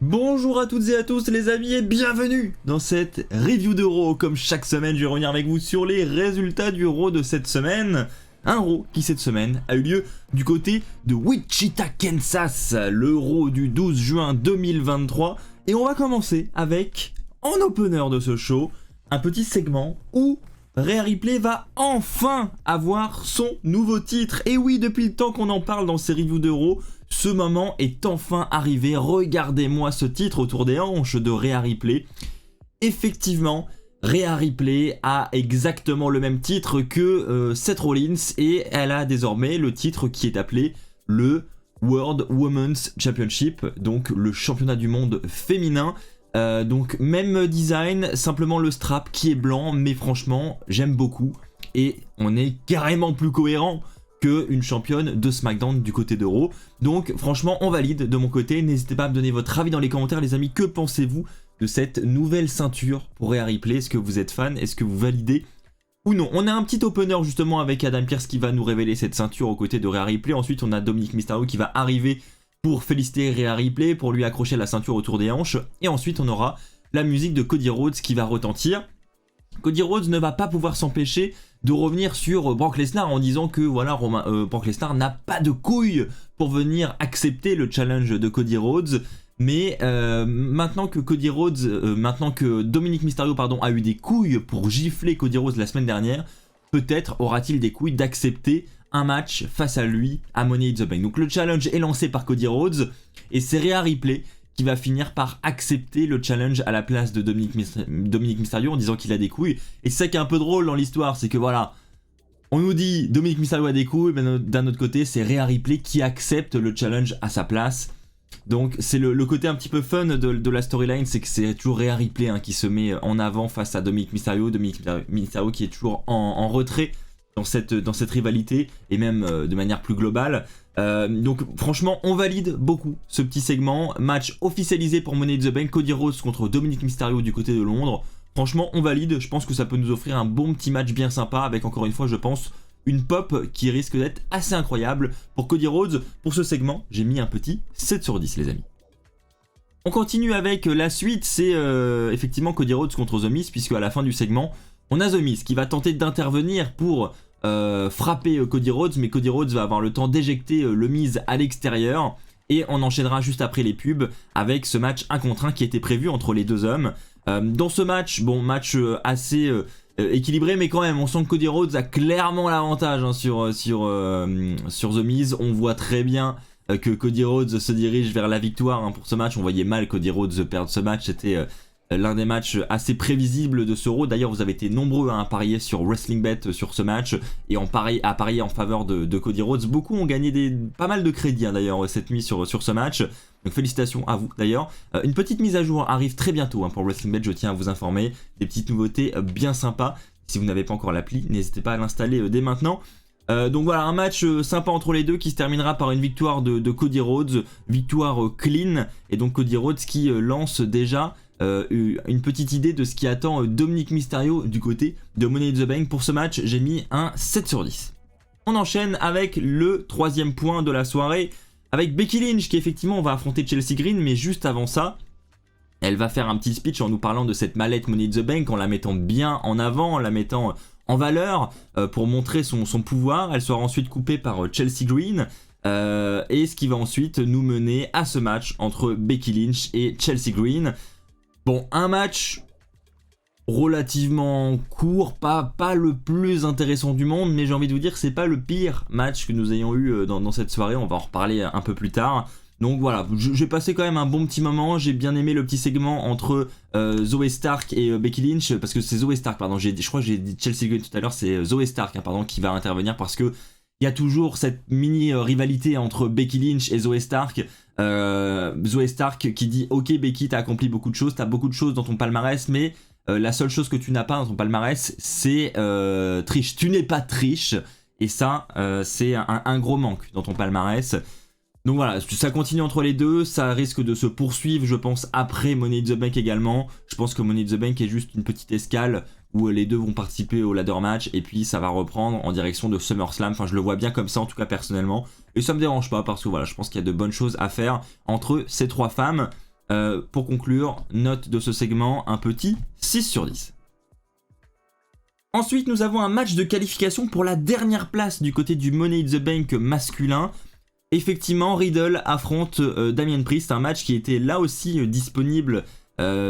Bonjour à toutes et à tous les amis et bienvenue dans cette review de Raw. Comme chaque semaine, je vais revenir avec vous sur les résultats du Raw de cette semaine. Un Raw qui cette semaine a eu lieu du côté de Wichita, Kansas, le Raw du 12 juin 2023. Et on va commencer avec, en opener de ce show, un petit segment où Rhea Ripley va enfin avoir son nouveau titre. Et oui, depuis le temps qu'on en parle dans ces reviews de Raw, ce moment est enfin arrivé. Regardez-moi ce titre autour des hanches de Rhea Ripley. Effectivement, Rhea Ripley a exactement le même titre que Seth Rollins et elle a désormais le titre qui est appelé le World Women's Championship, donc le championnat du monde féminin. Donc même design, simplement le strap qui est blanc, mais franchement j'aime beaucoup et on est carrément plus cohérent qu'une championne de SmackDown du côté de Raw. Donc franchement on valide de mon côté. N'hésitez pas à me donner votre avis dans les commentaires les amis. Que pensez-vous de cette nouvelle ceinture pour Rhea Ripley? Est-ce que vous êtes fan? Est-ce que vous validez ou non? On a un petit opener justement avec Adam Pearce qui va nous révéler cette ceinture aux côtés de Rhea Ripley. Ensuite on a Dominic Mysterio qui va arriver pour féliciter Rhea Ripley, pour lui accrocher la ceinture autour des hanches. Et ensuite on aura la musique de Cody Rhodes qui va retentir. Cody Rhodes ne va pas pouvoir s'empêcher de revenir sur Brock Lesnar en disant que voilà, Brock Lesnar n'a pas de couilles pour venir accepter le challenge de Cody Rhodes. Mais maintenant que Dominic Mysterio a eu des couilles pour gifler Cody Rhodes la semaine dernière, peut-être aura-t-il des couilles d'accepter un match face à lui à Money in the Bank. Donc le challenge est lancé par Cody Rhodes et c'est Rhea Ripley qui va finir par accepter le challenge à la place de Dominic Mysterio en disant qu'il a des couilles. Et c'est ça qui est un peu drôle dans l'histoire, c'est que voilà, on nous dit Dominic Mysterio a des couilles, mais d'un autre côté c'est Rhea Ripley qui accepte le challenge à sa place. Donc c'est le côté un petit peu fun de la storyline, c'est que c'est toujours Rhea Ripley qui se met en avant face à Dominic Mysterio qui est toujours en retrait dans cette rivalité et même de manière plus globale. Donc franchement on valide beaucoup ce petit segment. Match officialisé pour Money in the Bank, Cody Rhodes contre Dominic Mysterio du côté de Londres. Franchement on valide, je pense que ça peut nous offrir un bon petit match bien sympa avec encore une fois je pense une pop qui risque d'être assez incroyable pour Cody Rhodes. Pour ce segment j'ai mis un petit 7 sur 10 les amis. On continue avec la suite, c'est effectivement Cody Rhodes contre The Miz, puisque à la fin du segment on a The Miz qui va tenter d'intervenir pour frapper Cody Rhodes, mais Cody Rhodes va avoir le temps d'éjecter le Miz à l'extérieur et on enchaînera juste après les pubs avec ce match 1 contre 1 qui était prévu entre les deux hommes. Dans ce match, match assez équilibré, mais quand même on sent que Cody Rhodes a clairement l'avantage sur The Miz. On voit très bien que Cody Rhodes se dirige vers la victoire pour ce match. On voyait mal Cody Rhodes perdre ce match, c'était l'un des matchs assez prévisibles de ce Raw. D'ailleurs vous avez été nombreux à parier sur WrestlingBet sur ce match et à parier en faveur de Cody Rhodes. Beaucoup ont gagné pas mal de crédits d'ailleurs cette nuit sur ce match. Donc félicitations à vous d'ailleurs. Une petite mise à jour arrive très bientôt pour WrestlingBet, je tiens à vous informer. Des petites nouveautés bien sympas. Si vous n'avez pas encore l'appli, n'hésitez pas à l'installer dès maintenant. Donc voilà, un match sympa entre les deux qui se terminera par une victoire de Cody Rhodes, victoire clean, et donc Cody Rhodes qui lance déjà une petite idée de ce qui attend Dominic Mysterio du côté de Money in the Bank. Pour ce match j'ai mis un 7 sur 10. On enchaîne avec le troisième point de la soirée avec Becky Lynch qui effectivement va affronter Chelsea Green, mais juste avant ça elle va faire un petit speech en nous parlant de cette mallette Money in the Bank, en la mettant bien en avant, en la mettant en valeur pour montrer son pouvoir. Elle sera ensuite coupée par Chelsea Green et ce qui va ensuite nous mener à ce match entre Becky Lynch et Chelsea Green. Bon, un match relativement court, pas le plus intéressant du monde, mais j'ai envie de vous dire que c'est pas le pire match que nous ayons eu dans cette soirée, on va en reparler un peu plus tard. Donc voilà, j'ai passé quand même un bon petit moment, j'ai bien aimé le petit segment entre Zoey Stark et Becky Lynch, parce que c'est Zoey Stark, pardon, je crois que j'ai dit Chelsea Green tout à l'heure, c'est Zoey Stark qui va intervenir parce que il y a toujours cette mini rivalité entre Becky Lynch et Zoey Stark. Zoey Stark qui dit ok Becky, t'as accompli beaucoup de choses, t'as beaucoup de choses dans ton palmarès, mais la seule chose que tu n'as pas dans ton palmarès c'est triche, tu n'es pas triche, et ça c'est un gros manque dans ton palmarès. Donc voilà, ça continue entre les deux, ça risque de se poursuivre je pense après Money in the Bank également. Je pense que Money in the Bank est juste une petite escale où les deux vont participer au ladder match et puis ça va reprendre en direction de SummerSlam. Enfin je le vois bien comme ça en tout cas personnellement, et ça me dérange pas parce que voilà, je pense qu'il y a de bonnes choses à faire entre ces trois femmes. Pour conclure, note de ce segment, un petit 6 sur 10. Ensuite, nous avons un match de qualification pour la dernière place du côté du Money in the Bank masculin. Effectivement, Riddle affronte Damien Priest, un match qui était là aussi disponible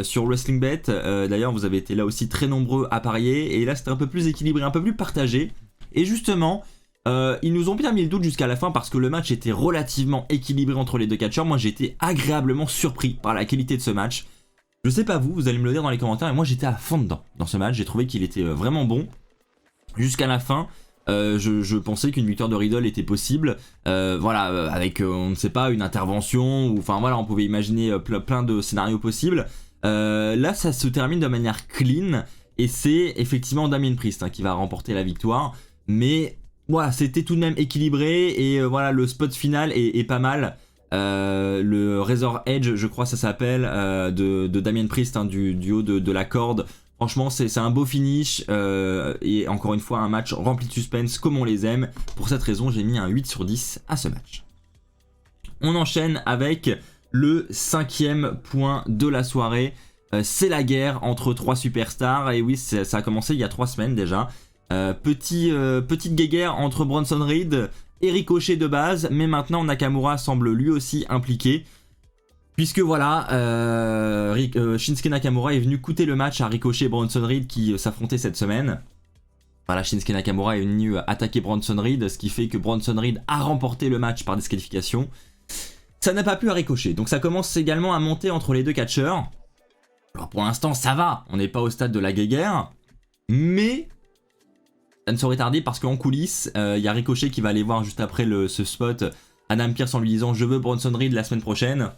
sur WrestlingBet. D'ailleurs, vous avez été là aussi très nombreux à parier, et là c'était un peu plus équilibré, un peu plus partagé. Et justement, ils nous ont bien mis le doute jusqu'à la fin parce que le match était relativement équilibré entre les deux catcheurs. Moi, j'ai été agréablement surpris par la qualité de ce match. Je sais pas vous, vous allez me le dire dans les commentaires, et moi j'étais à fond dedans dans ce match. J'ai trouvé qu'il était vraiment bon jusqu'à la fin. Je pensais qu'une victoire de Riddle était possible, voilà, avec on ne sait pas, une intervention, ou enfin voilà, on pouvait imaginer plein de scénarios possibles. Là ça se termine de manière clean, et c'est effectivement Damien Priest qui va remporter la victoire, mais voilà, c'était tout de même équilibré, et voilà, le spot final est pas mal. Le Razor Edge, je crois ça s'appelle, de Damien Priest, du haut de la corde. Franchement, c'est un beau finish, et encore une fois un match rempli de suspense comme on les aime. Pour cette raison, j'ai mis un 8 sur 10 à ce match. On enchaîne avec le 5e point de la soirée. C'est la guerre entre 3 superstars, et oui, ça a commencé il y a 3 semaines déjà. Petite guéguerre entre Bronson Reed et Ricochet de base, mais maintenant Nakamura semble lui aussi impliqué. Puisque voilà, Shinsuke Nakamura est venu coûter le match à Ricochet et Bronson Reed qui s'affrontaient cette semaine. Voilà, Shinsuke Nakamura est venu attaquer Bronson Reed, ce qui fait que Bronson Reed a remporté le match par disqualification. Ça n'a pas plu à Ricochet, donc ça commence également à monter entre les deux catcheurs. Alors pour l'instant ça va, on n'est pas au stade de la guéguerre, mais ça ne saurait tarder parce qu'en coulisses, il y a Ricochet qui va aller voir juste après ce spot Adam Pearce en lui disant « Je veux Bronson Reed la semaine prochaine ».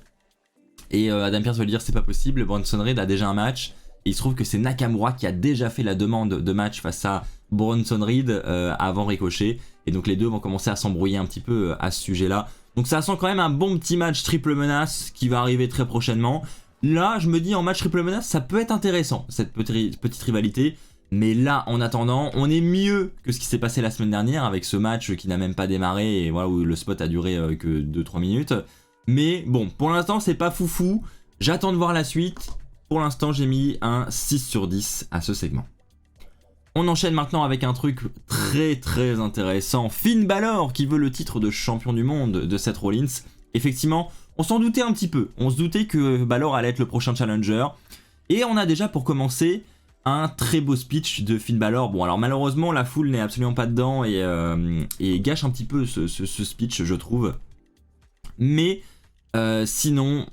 Et Adam Pearce va lui dire c'est pas possible, Bronson Reed a déjà un match. Et il se trouve que c'est Nakamura qui a déjà fait la demande de match face à Bronson Reed avant Ricochet. Et donc les deux vont commencer à s'embrouiller un petit peu à ce sujet-là. Donc ça sent quand même un bon petit match triple menace qui va arriver très prochainement. Là, je me dis en match triple menace, ça peut être intéressant, cette petite rivalité. Mais là, en attendant, on est mieux que ce qui s'est passé la semaine dernière avec ce match qui n'a même pas démarré et voilà, où le spot a duré que 2-3 minutes. Mais bon, pour l'instant, c'est pas foufou. J'attends de voir la suite. Pour l'instant, j'ai mis un 6 sur 10 à ce segment. On enchaîne maintenant avec un truc très intéressant. Finn Balor qui veut le titre de champion du monde de Seth Rollins. Effectivement, on s'en doutait un petit peu. On se doutait que Balor allait être le prochain challenger. Et on a déjà pour commencer un très beau speech de Finn Balor. Bon, alors malheureusement, la foule n'est absolument pas dedans et gâche un petit peu ce speech, je trouve. Mais sinon,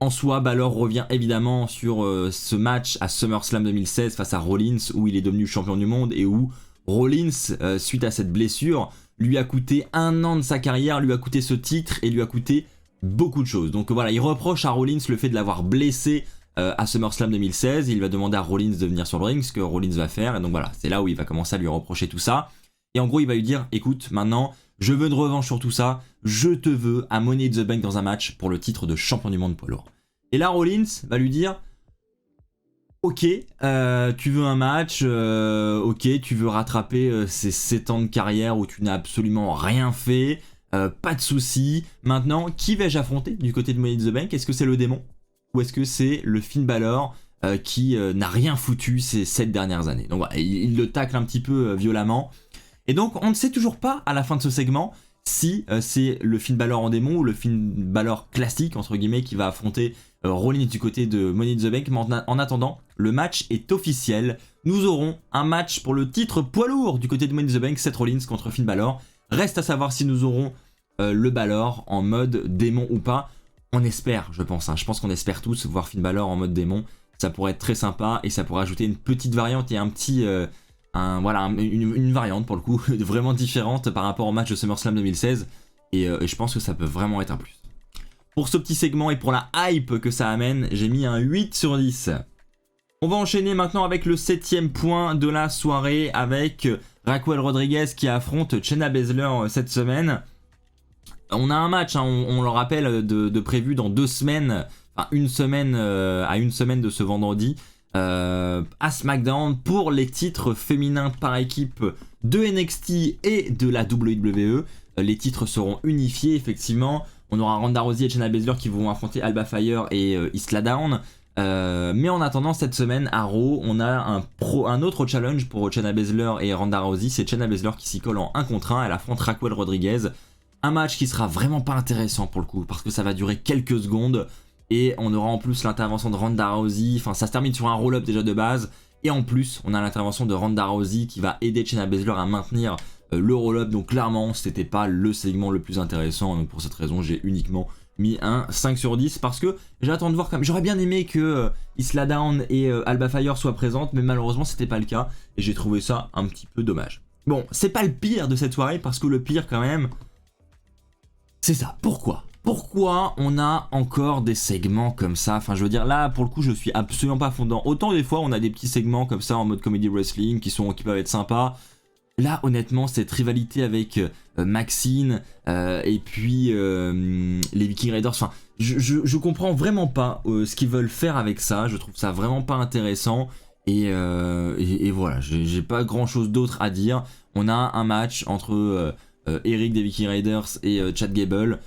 en soi, Balor revient évidemment sur ce match à SummerSlam 2016 face à Rollins où il est devenu champion du monde et où Rollins, suite à cette blessure, lui a coûté 1 an de sa carrière, lui a coûté ce titre et lui a coûté beaucoup de choses. Donc voilà, il reproche à Rollins le fait de l'avoir blessé à SummerSlam 2016. Il va demander à Rollins de venir sur le ring, ce que Rollins va faire. Et donc voilà, c'est là où il va commencer à lui reprocher tout ça. Et en gros, il va lui dire, écoute, maintenant, je veux une revanche sur tout ça, je te veux à Money in the Bank dans un match pour le titre de champion du monde poids lourd. Et là, Rollins va lui dire, ok, tu veux un match, ok, tu veux rattraper ces 7 ans de carrière où tu n'as absolument rien fait, pas de soucis. Maintenant, qui vais-je affronter du côté de Money in the Bank? Est-ce que c'est le démon? Ou est-ce que c'est le Finn Balor qui n'a rien foutu ces 7 dernières années? Donc voilà, il le tacle un petit peu violemment. Et donc on ne sait toujours pas à la fin de ce segment si c'est le Finn Balor en démon ou le Finn Balor classique entre guillemets qui va affronter Rollins du côté de Money in the Bank. Mais en attendant, le match est officiel. Nous aurons un match pour le titre poids lourd du côté de Money in the Bank, Seth Rollins contre Finn Balor. Reste à savoir si nous aurons le Balor en mode démon ou pas. On espère, je pense. Je pense qu'on espère tous voir Finn Balor en mode démon. Ça pourrait être très sympa et ça pourrait ajouter une petite variante et un petit... une variante pour le coup vraiment différente par rapport au match de SummerSlam 2016 et je pense que ça peut vraiment être un plus. Pour ce petit segment et pour la hype que ça amène, j'ai mis un 8 sur 10. On va enchaîner maintenant avec le 7e point de la soirée avec Raquel Rodriguez qui affronte Shayna Baszler cette semaine. On a un match, on le rappelle, de prévu dans 2 semaines, enfin une semaine de ce vendredi. À SmackDown pour les titres féminins par équipe de NXT et de la WWE. Les titres seront unifiés effectivement. On aura Ronda Rousey et Shayna Baszler qui vont affronter Alba Fire et Isla Dawn. Mais en attendant, cette semaine à Raw, on a un autre challenge pour Shayna Baszler et Ronda Rousey. C'est Shayna Baszler qui s'y colle en 1 contre 1. Elle affronte Raquel Rodriguez. Un match qui sera vraiment pas intéressant pour le coup, parce que ça va durer quelques secondes. Et on aura en plus l'intervention de Ronda Rousey. Enfin, ça se termine sur un roll-up déjà de base. Et en plus, on a l'intervention de Ronda Rousey qui va aider Shayna Baszler à maintenir le roll-up. Donc clairement, c'était pas le segment le plus intéressant. Donc pour cette raison, j'ai uniquement mis un 5 sur 10 parce que j'attends de voir quand même. J'aurais bien aimé que Isla Dawn et Alba Fire soient présentes, mais malheureusement, c'était pas le cas. Et j'ai trouvé ça un petit peu dommage. Bon, c'est pas le pire de cette soirée parce que le pire quand même, c'est ça. Pourquoi on a encore des segments comme ça? Enfin, je veux dire, là, pour le coup, je suis absolument pas fondant. Autant des fois, on a des petits segments comme ça en mode comedy wrestling qui peuvent être sympas. Là, honnêtement, cette rivalité avec Maxine et puis les Viking Raiders, enfin, je comprends vraiment pas ce qu'ils veulent faire avec ça. Je trouve ça vraiment pas intéressant. Et voilà, j'ai pas grand chose d'autre à dire. On a un match entre Eric des Viking Raiders et Chad Gable.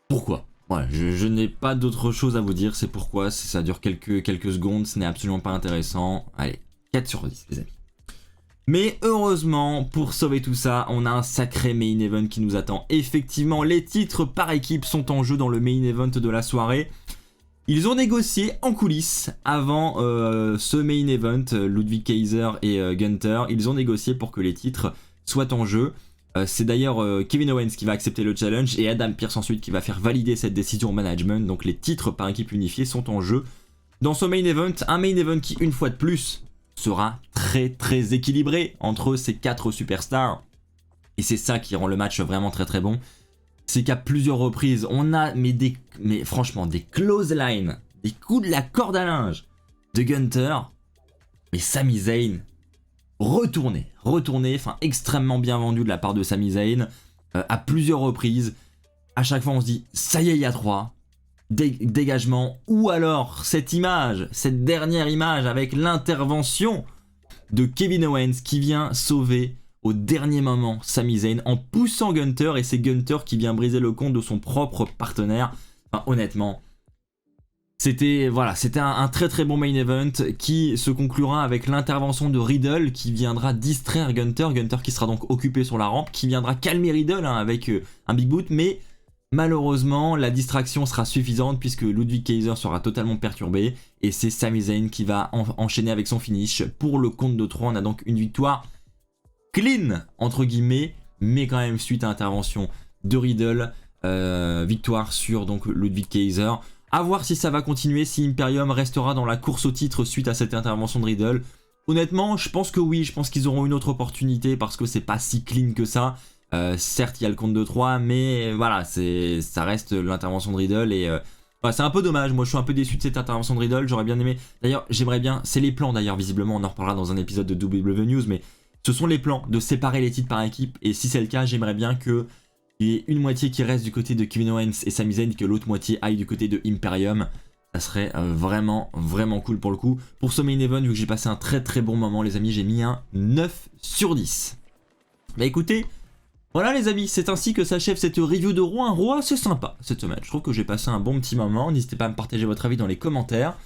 Pourquoi? Voilà, je n'ai pas d'autre chose à vous dire, c'est pourquoi. Ça dure quelques secondes, ce n'est absolument pas intéressant. Allez, 4 sur 10 les amis. Mais heureusement, pour sauver tout ça, on a un sacré main event qui nous attend. Effectivement, les titres par équipe sont en jeu dans le main event de la soirée. Ils ont négocié en coulisses avant ce main event, Ludwig Kaiser et Gunther. Ils ont négocié pour que les titres soient en jeu. C'est d'ailleurs Kevin Owens qui va accepter le challenge et Adam Pearce ensuite qui va faire valider cette décision au management. Donc les titres par équipe unifiée sont en jeu dans ce main event. Un main event qui, une fois de plus, sera très équilibré entre ces 4 superstars. Et c'est ça qui rend le match vraiment très bon. C'est qu'à plusieurs reprises, on a mais franchement des clotheslines, des coups de la corde à linge de Gunther. Mais Sami Zayn, retourné, enfin extrêmement bien vendu de la part de Sami Zayn à plusieurs reprises. À chaque fois on se dit ça y est, il y a 3 dégagement, ou alors cette dernière image avec l'intervention de Kevin Owens qui vient sauver au dernier moment Sami Zayn en poussant Gunther, et c'est Gunther qui vient briser le compte de son propre partenaire. Enfin, honnêtement, c'était un très bon main event qui se conclura avec l'intervention de Riddle qui viendra distraire Gunther qui sera donc occupé sur la rampe, qui viendra calmer Riddle avec un big boot, mais malheureusement la distraction sera suffisante puisque Ludwig Kaiser sera totalement perturbé et c'est Sami Zayn qui va enchaîner avec son finish pour le compte de 3. On a donc une victoire clean entre guillemets, mais quand même suite à intervention de Riddle, victoire sur donc Ludwig Kaiser. A voir si ça va continuer, si Imperium restera dans la course au titre suite à cette intervention de Riddle. Honnêtement, je pense que oui, je pense qu'ils auront une autre opportunité parce que c'est pas si clean que ça. Certes, il y a le compte de 3, mais voilà, ça reste l'intervention de Riddle et c'est un peu dommage. Moi, je suis un peu déçu de cette intervention de Riddle. J'aurais bien aimé. D'ailleurs, j'aimerais bien. C'est les plans d'ailleurs, visiblement, on en reparlera dans un épisode de WWE News, mais ce sont les plans de séparer les titres par équipe. Et si c'est le cas, j'aimerais bien que il y ait une moitié qui reste du côté de Kevin Owens et Sami Zayn, que l'autre moitié aille du côté de Imperium. Ça serait vraiment cool pour le coup. Pour ce main event, vu que j'ai passé un très bon moment, les amis, j'ai mis un 9 sur 10. Bah écoutez, voilà les amis, c'est ainsi que s'achève cette review de Raw. Un Raw assez sympa cette semaine. Je trouve que j'ai passé un bon petit moment. N'hésitez pas à me partager votre avis dans les commentaires.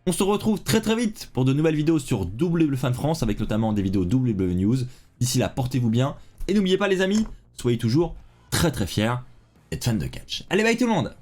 On se retrouve très vite pour de nouvelles vidéos sur WWE Fan France, avec notamment des vidéos WWE News. D'ici là, portez-vous bien. Et n'oubliez pas les amis, soyez toujours très fiers d'être fans de catch. Allez, bye tout le monde!